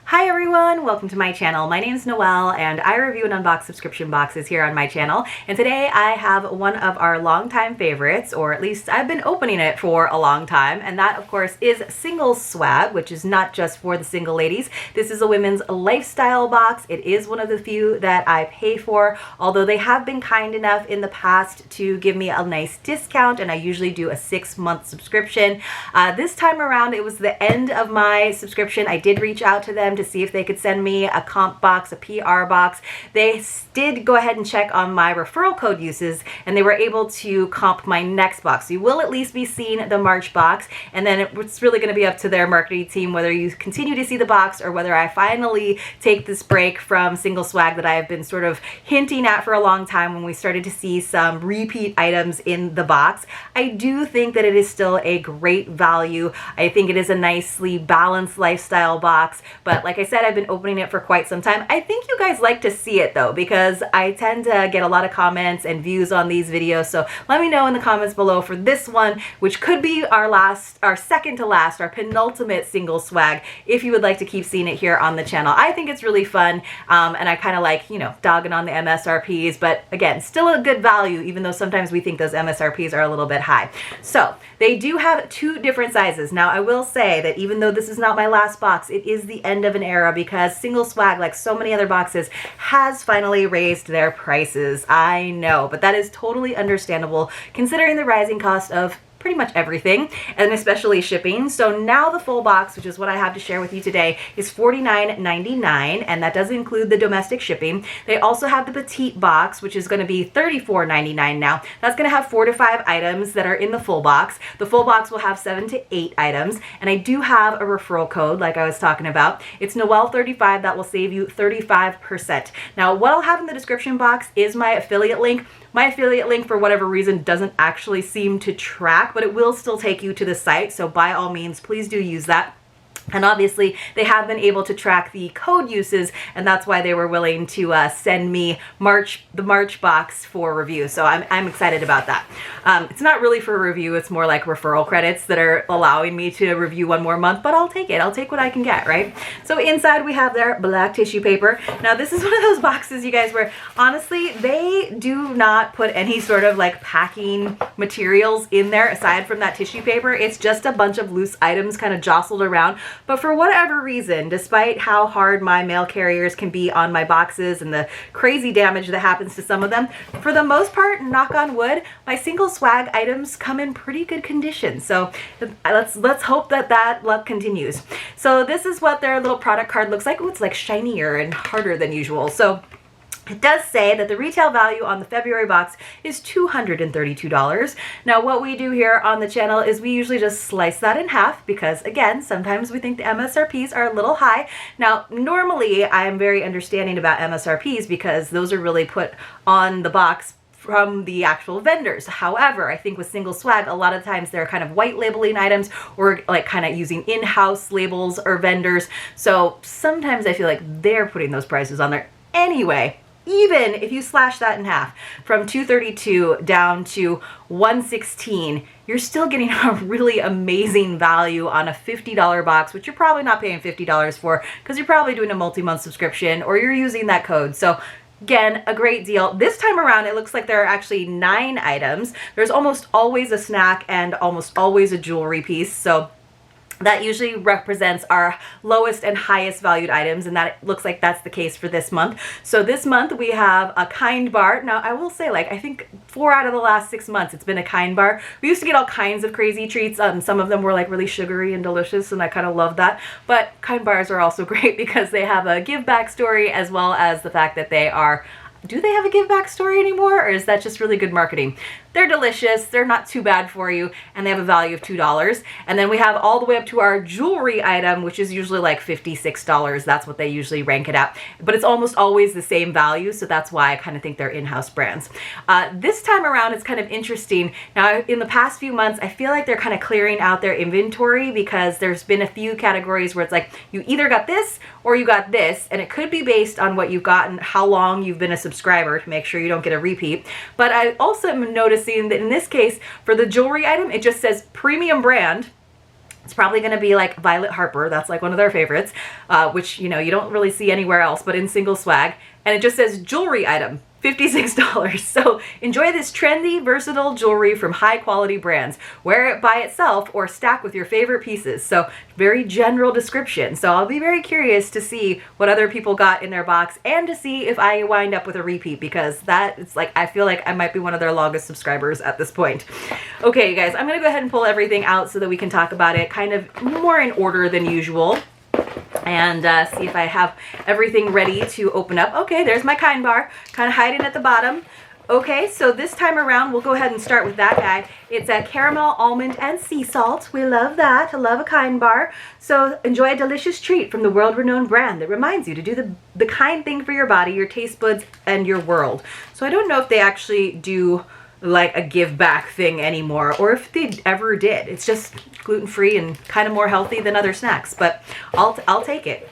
Hi everyone, welcome to my channel. My name is Noelle and I review and unbox subscription boxes here on my channel. And today I have one of our longtime favorites, or at least I've been opening it for a long time. And that of course is Single Swag, which is not just for the single ladies. This is a women's lifestyle box. It is one of the few that I pay for, although they have been kind enough in the past to give me a nice discount, and I usually do a 6-month subscription. This time around it was the end of my subscription. I did reach out to them to see if they could send me a comp box, a PR box. They did go ahead and check on my referral code uses, and they were able to comp my next box. So you will at least be seeing the March box, and then it's really going to be up to their marketing team whether you continue to see the box or whether I finally take this break from Single Swag that I have been sort of hinting at for a long time when we started to see some repeat items in the box. I do think that it is still a great value. I think it is a nicely balanced lifestyle box, but like I said, I've been opening it for quite some time. I think you guys like to see it though, because I tend to get a lot of comments and views on these videos. So let me know in the comments below for this one, which could be our second to last, our penultimate Single Swag, if you would like to keep seeing it here on the channel. I think it's really fun, and I kind of like, you know, dogging on the MSRPs, but again, still a good value, even though sometimes we think those MSRPs are a little bit high. So they do have 2 different sizes. Now I will say that even though this is not my last box, it is the end of an era, because Single Swag, like so many other boxes, has finally raised their prices. I know, but that is totally understandable considering the rising cost of pretty much everything, and especially shipping. So now the full box, which is what I have to share with you today, is $49.99, and that does include the domestic shipping. They also have the petite box, which is going to be $34.99 now. That's going to have 4 to 5 items that are in the full box. The full box will have 7 to 8 items, and I do have a referral code like I was talking about. It's Noelle35. That will save you 35%. Now what I'll have in the description box is my affiliate link. My affiliate link, for whatever reason, doesn't actually seem to track, but it will still take you to the site. So by all means, please do use that. And obviously, they have been able to track the code uses, and that's why they were willing to send me the March box for review. So I'm excited about that. It's not really for review. It's more like referral credits that are allowing me to review one more month, but I'll take it. I'll take what I can get, right? So inside we have their black tissue paper. Now this is one of those boxes, you guys, where honestly, they do not put any sort of like packing materials in there aside from that tissue paper. It's just a bunch of loose items kind of jostled around. But for whatever reason, despite how hard my mail carriers can be on my boxes and the crazy damage that happens to some of them, for the most part, knock on wood, my Single Swag items come in pretty good condition. So let's hope that that luck continues. So this is what their little product card looks like. Oh, it's like shinier and harder than usual. So it does say that the retail value on the February box is $232. Now what we do here on the channel is we usually just slice that in half, because again, sometimes we think the MSRPs are a little high. Now normally I am very understanding about MSRPs because those are really put on the box from the actual vendors. However, I think with Single Swag, a lot of times they're kind of white labeling items or like kind of using in-house labels or vendors. So sometimes I feel like they're putting those prices on there. Anyway, even if you slash that in half from $232 down to $116, you're still getting a really amazing value on a $50 box, which you're probably not paying $50 for because you're probably doing a multi-month subscription or you're using that code. So again, a great deal. This time around, it looks like there are actually 9 items. There's almost always a snack and almost always a jewelry piece. So that usually represents our lowest and highest valued items, and that looks like that's the case for this month. So this month we have a Kind bar. Now I will say, like, I think 4 out of the last 6 months it's been a Kind bar. We used to get all kinds of crazy treats. Some of them were like really sugary and delicious, and I kind of love that. But Kind bars are also great because they have a give back story, as well as the fact that they are, do they have a give back story anymore, or is that just really good marketing? They're delicious, they're not too bad for you, and they have a value of $2. And then we have all the way up to our jewelry item, which is usually like $56. That's what they usually rank it at. But it's almost always the same value, so that's why I kind of think they're in-house brands. This time around, it's kind of interesting. Now, in the past few months, I feel like they're kind of clearing out their inventory because there's been a few categories where it's like, you either got this or you got this, and it could be based on what you've gotten, how long you've been a subscriber to make sure you don't get a repeat. But I also am noticing that in this case, for the jewelry item, it just says premium brand. It's probably going to be like Violet Harper. That's like one of their favorites, which, you know, you don't really see anywhere else but in single swag. And it just says jewelry item, $56. So enjoy this trendy, versatile jewelry from high quality brands. Wear it by itself or stack with your favorite pieces. So very general description. So I'll be very curious to see what other people got in their box and to see if I wind up with a repeat, because that it's like, I feel like I might be one of their longest subscribers at this point. Okay, you guys, I'm gonna go ahead and pull everything out so that we can talk about it kind of more in order than usual. And see if I have everything ready to open up. Okay, there's my kind bar, kind of hiding at the bottom. Okay, so this time around, we'll go ahead and start with that guy. It's a caramel, almond, and sea salt. We love that. I love a kind bar. So enjoy a delicious treat from the world-renowned brand that reminds you to do the kind thing for your body, your taste buds, and your world. So I don't know if they actually do like a give back thing anymore, or if they ever did. It's just gluten-free and kind of more healthy than other snacks, but I'll take it.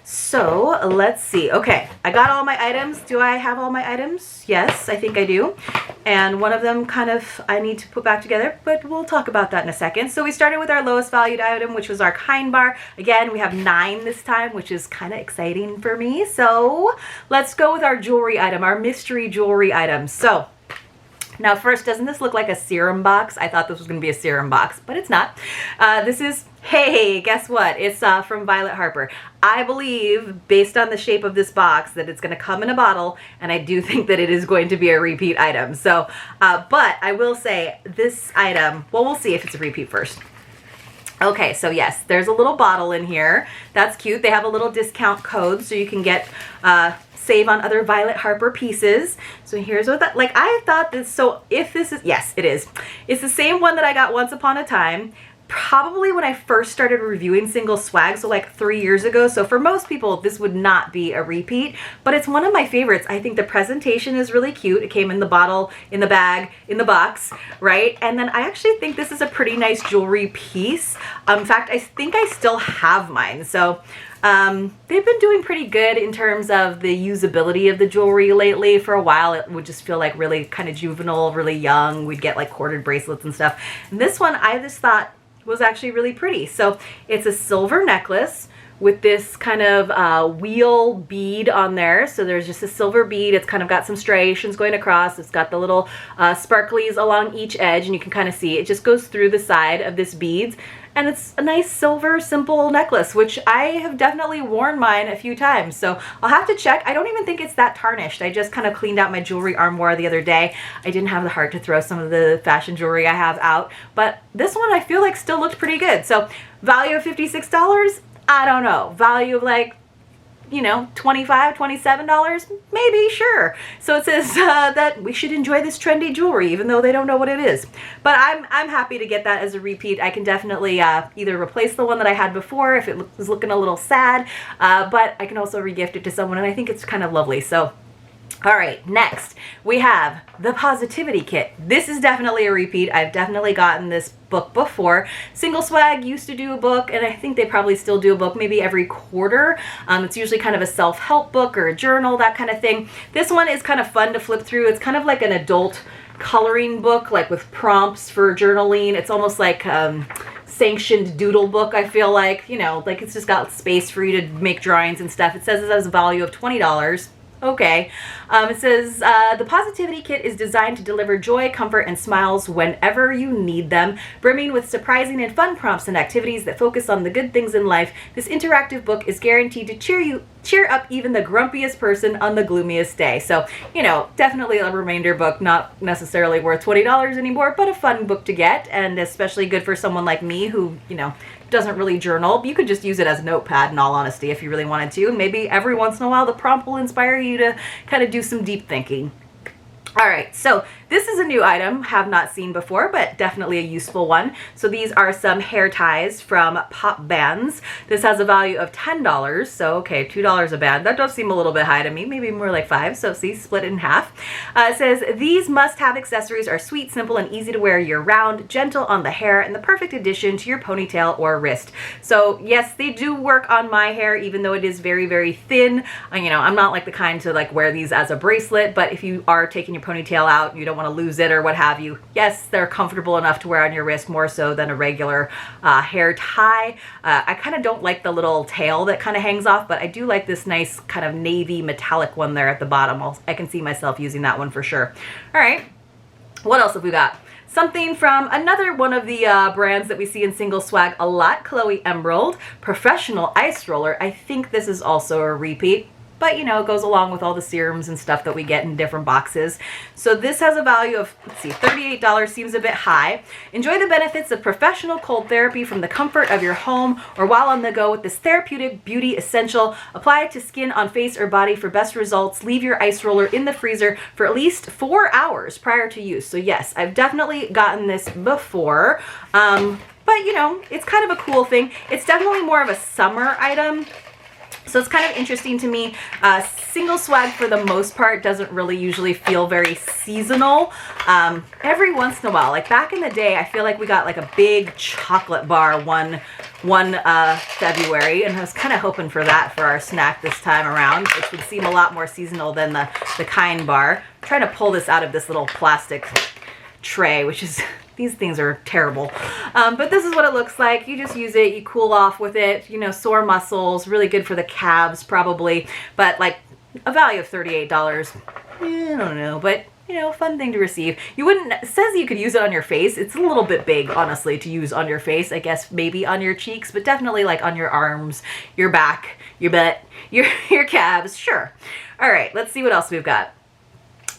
So let's see. Okay, I got all my items. Do I have all my items? Yes, I think I do. And one of them kind of I need to put back together, but we'll talk about that in a second. So we started with our lowest valued item, which was our kind bar. Again, we have 9 this time, which is kind of exciting for me. So let's go with our jewelry item, our mystery jewelry item. So now first, doesn't this look like a serum box? I thought this was going to be a serum box, but it's not. This is, hey, guess what? It's from Violet Harper. I believe, based on the shape of this box, that it's going to come in a bottle, and I do think that it is going to be a repeat item. So, but I will say this item, well, we'll see if it's a repeat first. Okay, so yes, there's a little bottle in here. That's cute. They have a little discount code so you can get save on other Violet Harper pieces. So here's what that, like, I thought this, so if this is, yes, it is. It's the same one that I got once upon a time, probably when I first started reviewing single swag, so like 3 years ago. So for most people, this would not be a repeat, but it's one of my favorites. I think the presentation is really cute. It came in the bottle, in the bag, in the box, right? And then I actually think this is a pretty nice jewelry piece. In fact, I think I still have mine. So they've been doing pretty good in terms of the usability of the jewelry lately. For a while, it would just feel like really kind of juvenile, really young. We'd get like corded bracelets and stuff. And this one, I just thought was actually really pretty. So it's a silver necklace with this kind of wheel bead on there. So there's just a silver bead. It's kind of got some striations going across. It's got the little sparklies along each edge, and you can kind of see it just goes through the side of this beads. And it's a nice silver, simple necklace, which I have definitely worn mine a few times. So I'll have to check. I don't even think it's that tarnished. I just kind of cleaned out my jewelry armoire the other day. I didn't have the heart to throw some of the fashion jewelry I have out, but this one I feel like still looked pretty good. So value of $56, I don't know. Value of like, you know, $25, $27, maybe, sure. So it says that we should enjoy this trendy jewelry, even though they don't know what it is. But I'm happy to get that as a repeat. I can definitely either replace the one that I had before if it was looking a little sad, but I can also regift it to someone, and I think it's kind of lovely. So, all right, next we have the Positivity Kit. This is definitely a repeat. I've definitely gotten this book before. Single Swag used to do a book, and I think they probably still do a book maybe every quarter. It's usually kind of a self-help book or a journal, that kind of thing. This one is kind of fun to flip through. It's kind of like an adult coloring book, like with prompts for journaling. It's almost like sanctioned doodle book, I feel like, you know, like it's just got space for you to make drawings and stuff. It says it has a value of $20. Okay. It says, the Positivity Kit is designed to deliver joy, comfort, and smiles whenever you need them, brimming with surprising and fun prompts and activities that focus on the good things in life. This interactive book is guaranteed to cheer up even the grumpiest person on the gloomiest day. So, you know, definitely a remainder book, not necessarily worth $20 anymore, but a fun book to get, and especially good for someone like me who, you know, doesn't really journal. You could just use it as a notepad, in all honesty, if you really wanted to. And maybe every once in a while the prompt will inspire you to kind of do some deep thinking. All right, so this is a new item, have not seen before, but definitely a useful one. So these are some hair ties from Pop Bands. This has a value of $10, so okay, $2 a band. That does seem a little bit high to me, maybe more like $5, so see, split it in half. It says, these must-have accessories are sweet, simple, and easy to wear year-round, gentle on the hair, and the perfect addition to your ponytail or wrist. So yes, they do work on my hair, even though it is very, very thin. You know, I'm not like the kind to like wear these as a bracelet, but if you are taking your your ponytail out, you don't want to lose it or what have you. Yes, they're comfortable enough to wear on your wrist, more so than a regular hair tie. I kind of don't like the little tail that kind of hangs off, but I do like this nice kind of navy metallic one there at the bottom. I can see myself using that one for sure. All right, what else have we got? Something from another one of the brands that we see in single swag a lot, Chloe Emerald, Professional Ice Roller. I think this is also a repeat, but you know, it goes along with all the serums and stuff that we get in different boxes. So this has a value of, let's see, $38, seems a bit high. Enjoy the benefits of professional cold therapy from the comfort of your home or while on the go with this therapeutic beauty essential. Apply it to skin, on face, or body for best results. Leave your ice roller in the freezer for at least 4 hours prior to use. So yes, I've definitely gotten this before, but you know, it's kind of a cool thing. It's definitely more of a summer item. So it's kind of interesting to me. Single swag for the most part doesn't really usually feel very seasonal. Every once in a while, like back in the day, I feel like we got like a big chocolate bar one February, and I was kind of hoping for that for our snack this time around, which would seem a lot more seasonal than the Kind bar. I'm trying to pull this out of this little plastic tray, which is... These things are terrible. But this is what it looks like. You just use it, you cool off with it, you know, sore muscles, really good for the calves probably, but like a value of $38, I don't know, but you know, fun thing to receive. You wouldn't, it says you could use it on your face. It's a little bit big, honestly, to use on your face. I guess maybe on your cheeks, but definitely like on your arms, your back, your butt, your calves, sure. All right, let's see what else we've got.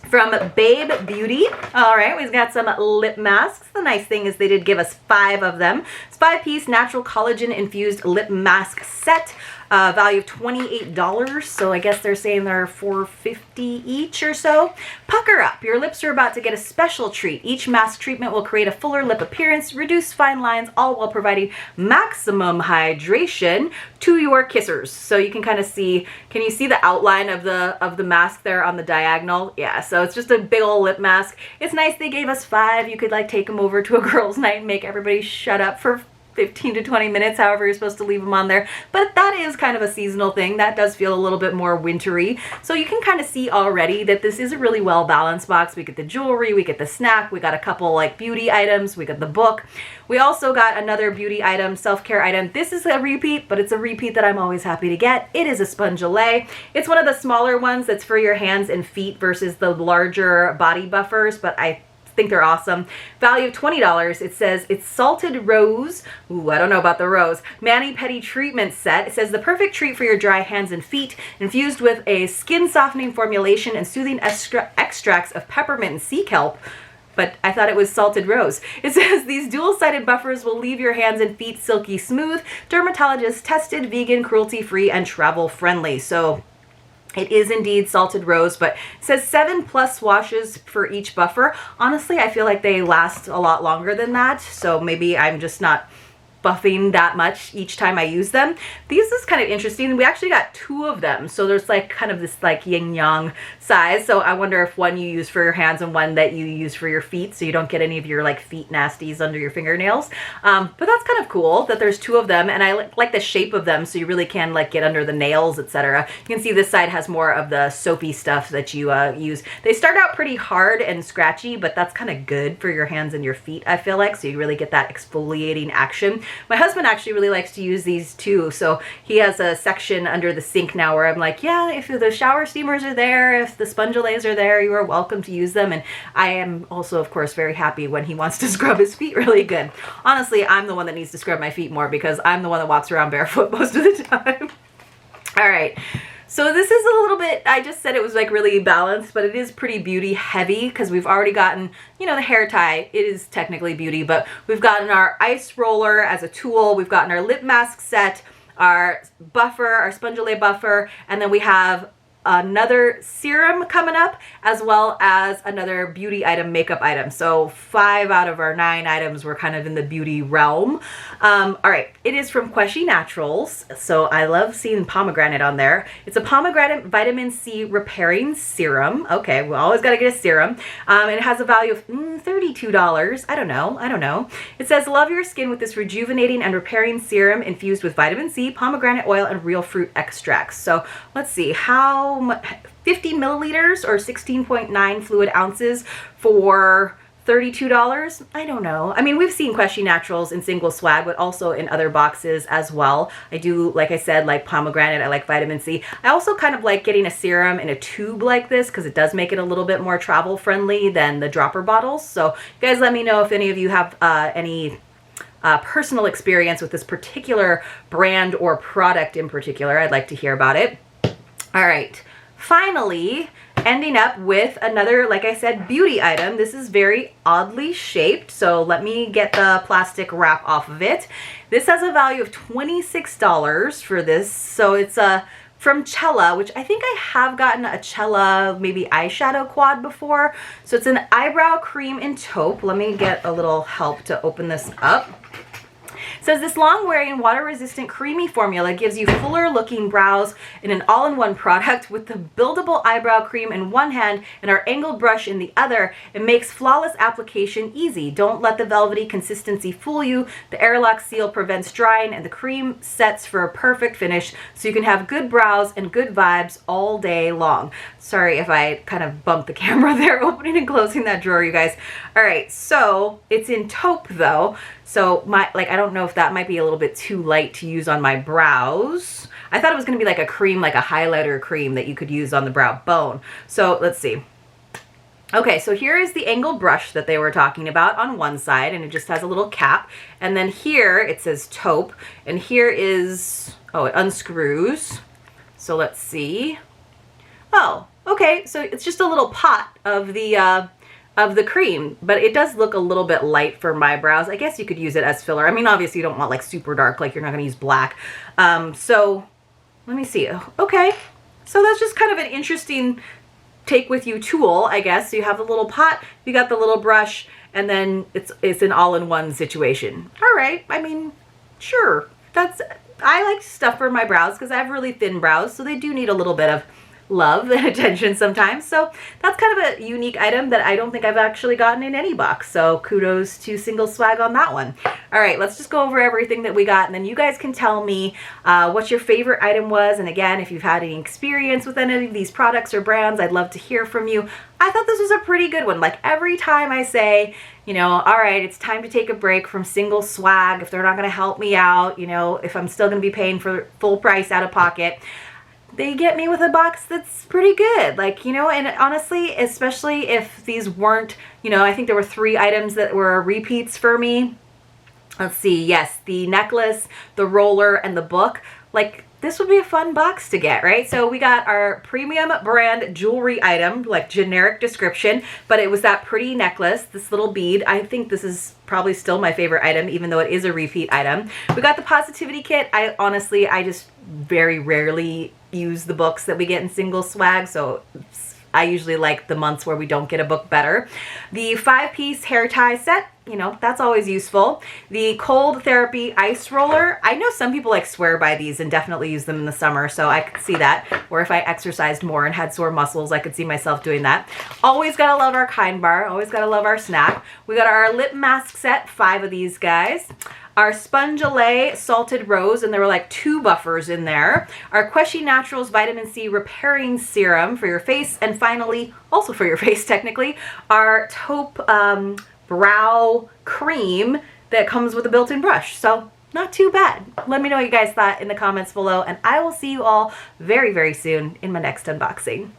From Babe Beauty. All right, we've got some lip masks. The nice thing is they did give us 5 of them. It's 5-piece natural collagen infused lip mask set. Value of $28, so I guess they're saying they're $4.50 each or so. Pucker up. Your lips are about to get a special treat. Each mask treatment will create a fuller lip appearance, reduce fine lines, all while providing maximum hydration to your kissers. So you can kind of see, can you see the outline of the mask there on the diagonal? Yeah, so it's just a big old lip mask. It's nice they gave us 5. You could like take them over to a girls' night and make everybody shut up for 15 to 20 minutes, however you're supposed to leave them on there. But that is kind of a seasonal thing. That does feel a little bit more wintry. So you can kind of see already that this is a really well balanced box. We get the jewelry, we get the snack, we got a couple like beauty items, we got the book. We also got another beauty item, self-care item. This is a repeat, but it's a repeat that I'm always happy to get. It is a Spongeolay. It's one of the smaller ones that's for your hands and feet versus the larger body buffers, but I think they're awesome. Value of $20. It says it's salted rose. Ooh, I don't know about the rose. Mani-pedi treatment set. It says the perfect treat for your dry hands and feet, infused with a skin softening formulation and soothing extracts of peppermint and sea kelp. But I thought it was salted rose. It says these dual-sided buffers will leave your hands and feet silky smooth, dermatologist tested, vegan, cruelty-free, and travel-friendly. So it is indeed salted rose, but it says 7+ washes for each buffer. Honestly, I feel like they last a lot longer than that, so maybe I'm just not buffing that much each time I use them. These is kind of interesting. We actually got 2 of them, so there's like kind of this like yin yang size. So I wonder if one you use for your hands and one that you use for your feet, so you don't get any of your like feet nasties under your fingernails. But that's kind of cool that there's 2 of them, and I like the shape of them, so you really can like get under the nails, etc. You can see this side has more of the soapy stuff that you use. They start out pretty hard and scratchy, but that's kind of good for your hands and your feet, I feel like, so you really get that exfoliating action. My husband actually really likes to use these too, so he has a section under the sink now where I'm like, yeah, if the shower steamers are there, if the Spongeolays are there, you are welcome to use them. And I am also, of course, very happy when he wants to scrub his feet really good. Honestly, I'm the one that needs to scrub my feet more because I'm the one that walks around barefoot most of the time. All right. So this is a little bit, I just said it was like really balanced, but it is pretty beauty heavy because we've already gotten, you know, the hair tie. It is technically beauty, but we've gotten our ice roller as a tool. We've gotten our lip mask set, our buffer, our Spongeolay buffer, and then we have another serum coming up, as well as another beauty item, makeup item. So 5 out of our 9 items were kind of in the beauty realm. All right, it is from Queshy Naturals, so I love seeing pomegranate on there. It's a pomegranate vitamin C repairing serum. Okay, we always got to get a serum. It has a value of $32. I don't know. It says love your skin with this rejuvenating and repairing serum infused with vitamin C, pomegranate oil, and real fruit extracts. So let's see, how 50 milliliters or 16.9 fluid ounces for $32. I don't know. I mean, we've seen Queshy Naturals in single swag, but also in other boxes as well. I do, like I said, like pomegranate. I like vitamin C. I also kind of like getting a serum in a tube like this because it does make it a little bit more travel friendly than the dropper bottles. So you guys let me know if any of you have any personal experience with this particular brand or product in particular. I'd like to hear about it. All right. Finally, ending up with another, like I said, beauty item. This is very oddly shaped, so let me get the plastic wrap off of it. This has a value of $26 for this, so it's from Cella, which I think I have gotten a Cella maybe eyeshadow quad before. So it's an eyebrow cream in taupe. Let me get a little help to open this up. It says this long-wearing, water-resistant, creamy formula gives you fuller-looking brows in an all-in-one product with the buildable eyebrow cream in one hand and our angled brush in the other. It makes flawless application easy. Don't let the velvety consistency fool you. The airlock seal prevents drying, and the cream sets for a perfect finish so you can have good brows and good vibes all day long. Sorry if I kind of bumped the camera there, opening and closing that drawer, you guys. All right, so it's in taupe though. So I don't know if that might be a little bit too light to use on my brows. I thought it was gonna be like a cream, like a highlighter cream that you could use on the brow bone. So let's see. Okay, so here is the angled brush that they were talking about on one side, and it just has a little cap. And then here it says taupe, and here is, oh, it unscrews. So let's see. Oh, okay, so it's just a little pot of the cream, but it does look a little bit light for my brows. I guess you could use it as filler. I mean, obviously you don't want like super dark, like you're not gonna use black. So let me see. Okay, so that's just kind of an interesting take with you tool, I guess. So you have the little pot, you got the little brush, and then it's an all-in-one situation. All right, I mean, sure. I like stuff for my brows because I have really thin brows, so they do need a little bit of love and attention sometimes. So that's kind of a unique item that I don't think I've actually gotten in any box. So kudos to Single Swag on that one. All right, let's just go over everything that we got, and then you guys can tell me what your favorite item was. And again, if you've had any experience with any of these products or brands, I'd love to hear from you. I thought this was a pretty good one. Like every time I say, you know, all right, it's time to take a break from Single Swag, if they're not gonna help me out, you know, if I'm still gonna be paying for full price out of pocket, they get me with a box that's pretty good. Like, you know, and honestly, especially if these weren't, you know, I think there were 3 items that were repeats for me. Let's see, yes, the necklace, the roller, and the book. Like, this would be a fun box to get, right? So we got our premium brand jewelry item, like generic description, but it was that pretty necklace, this little bead. I think this is probably still my favorite item, even though it is a repeat item. We got the positivity kit. I just very rarely use the books that we get in Single Swag, so I usually like the months where we don't get a book better. The 5-piece hair tie set, you know, that's always useful. The cold therapy ice roller. I know some people like swear by these and definitely use them in the summer, so I could see that. Or if I exercised more and had sore muscles, I could see myself doing that. Always gotta love our Kind Bar. Always gotta love our snack. We got our lip mask set, 5 of these guys. Our Spongelay Salted Rose, and there were like 2 buffers in there. Our Queshy Naturals Vitamin C Repairing Serum for your face. And finally, also for your face technically, our taupe brow cream that comes with a built-in brush. So not too bad. Let me know what you guys thought in the comments below, and I will see you all very, very soon in my next unboxing.